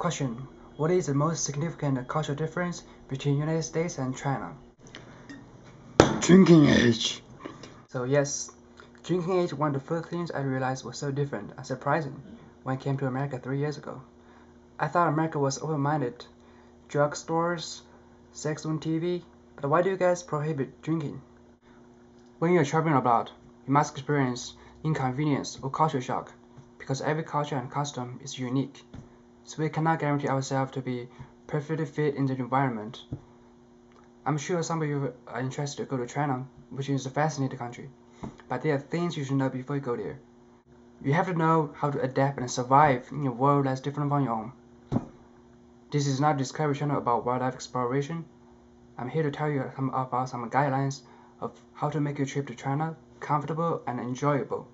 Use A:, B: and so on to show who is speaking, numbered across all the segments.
A: Question: what is the most significant cultural difference between United States and China?
B: Drinking age.
A: So yes, drinking age one of the first things I realized was so different and surprising when I came to America 3 years ago. I thought America was open-minded, drugstores, sex on TV, but why do you guys prohibit drinking? When you're traveling abroad, you must experience inconvenience or culture shock, because every culture and custom is unique, so we cannot guarantee ourselves to be perfectly fit in the environment. I'm sure some of you are interested to go to China, which is a fascinating country, but there are things you should know before you go there. You have to know how to adapt and survive in a world that's different from your own. This is not a Discovery Channel about wildlife exploration. I'm here to tell you about some guidelines of how to make your trip to China comfortable and enjoyable.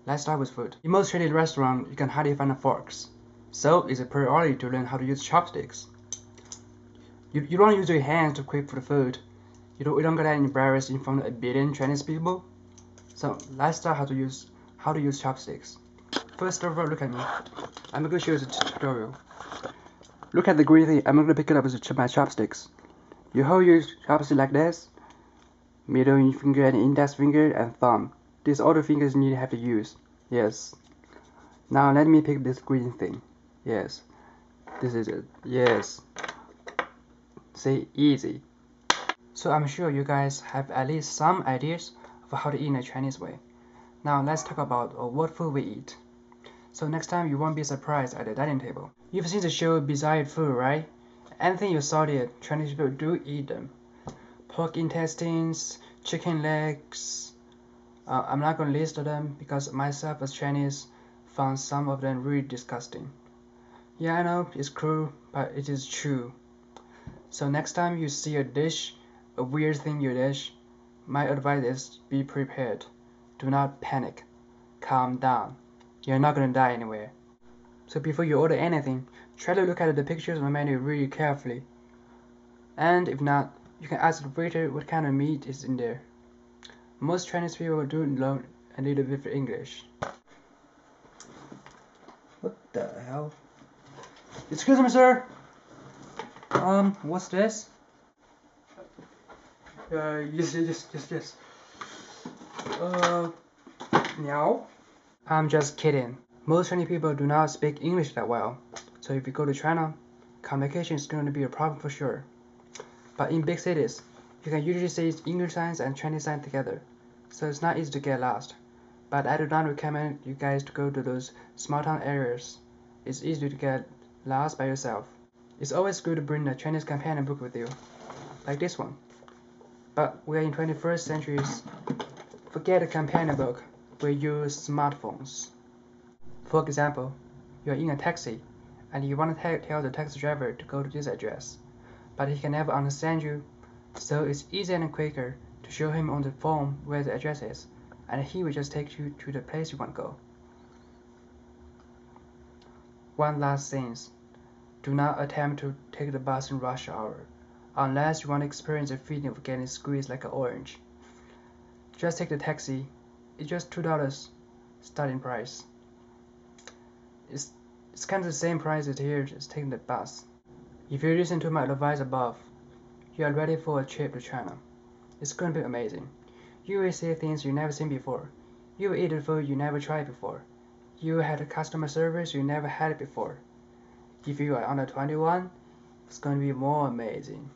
A: Let's start with food. In most Chinese restaurants, you can hardly find forks, so it's a priority to learn how to use chopsticks. You don't use your hands to quick for the food. You don't get embarrassed in front of a billion Chinese people. So let's start how to use chopsticks. First of all, look at me. I'm going to show you the tutorial. Look at the green thing. I'm going to pick it up with my chopsticks. You hold your chopstick like this. Middle finger and index finger and thumb. These are all the fingers you need to have to use. Yes. Now let me pick this green thing. Yes. This is it. Yes. See, easy. So I'm sure you guys have at least some ideas of how to eat in a Chinese way. Now let's talk about what food we eat. So next time you won't be surprised at the dining table. You've seen the show Bizarre Food, right? Anything you saw there, Chinese people do eat them. Pork intestines, chicken legs. I'm not going to list them because myself as Chinese found some of them really disgusting. Yeah, I know, it's cruel, but it is true. So next time you see a dish, a weird thing in your dish, my advice is be prepared. Do not panic. Calm down. You're not gonna die anywhere. So before you order anything, try to look at the pictures on the menu really carefully. And if not, you can ask the waiter what kind of meat is in there. Most Chinese people do learn a little bit of English. What the hell? Excuse me, sir. What's this? Yes. Meow. I'm just kidding. Most Chinese people do not speak English that well, so if you go to China, communication is going to be a problem for sure. But in big cities, you can usually see English signs and Chinese signs together, so it's not easy to get lost. But I do not recommend you guys to go to those small town areas. It's easy to get lost by yourself. It's always good to bring a Chinese companion book with you, like this one. But we are in 21st centuries. Forget a companion book. We use smartphones. For example, you are in a taxi and you want to tell the taxi driver to go to this address, but he can never understand you, so it's easier and quicker to show him on the phone where the address is, and he will just take you to the place you want to go. One last thing, do not attempt to take the bus in rush hour, unless you want to experience the feeling of getting squeezed like an orange. Just take the taxi. It's just $2 starting price. It's kind of the same price as here as taking the bus. If you listen to my advice above, you are ready for a trip to China. It's going to be amazing. You will see things you've never seen before. You will eat the food you never tried before. You will have the customer service you never had before. If you are under 21, it's going to be more amazing.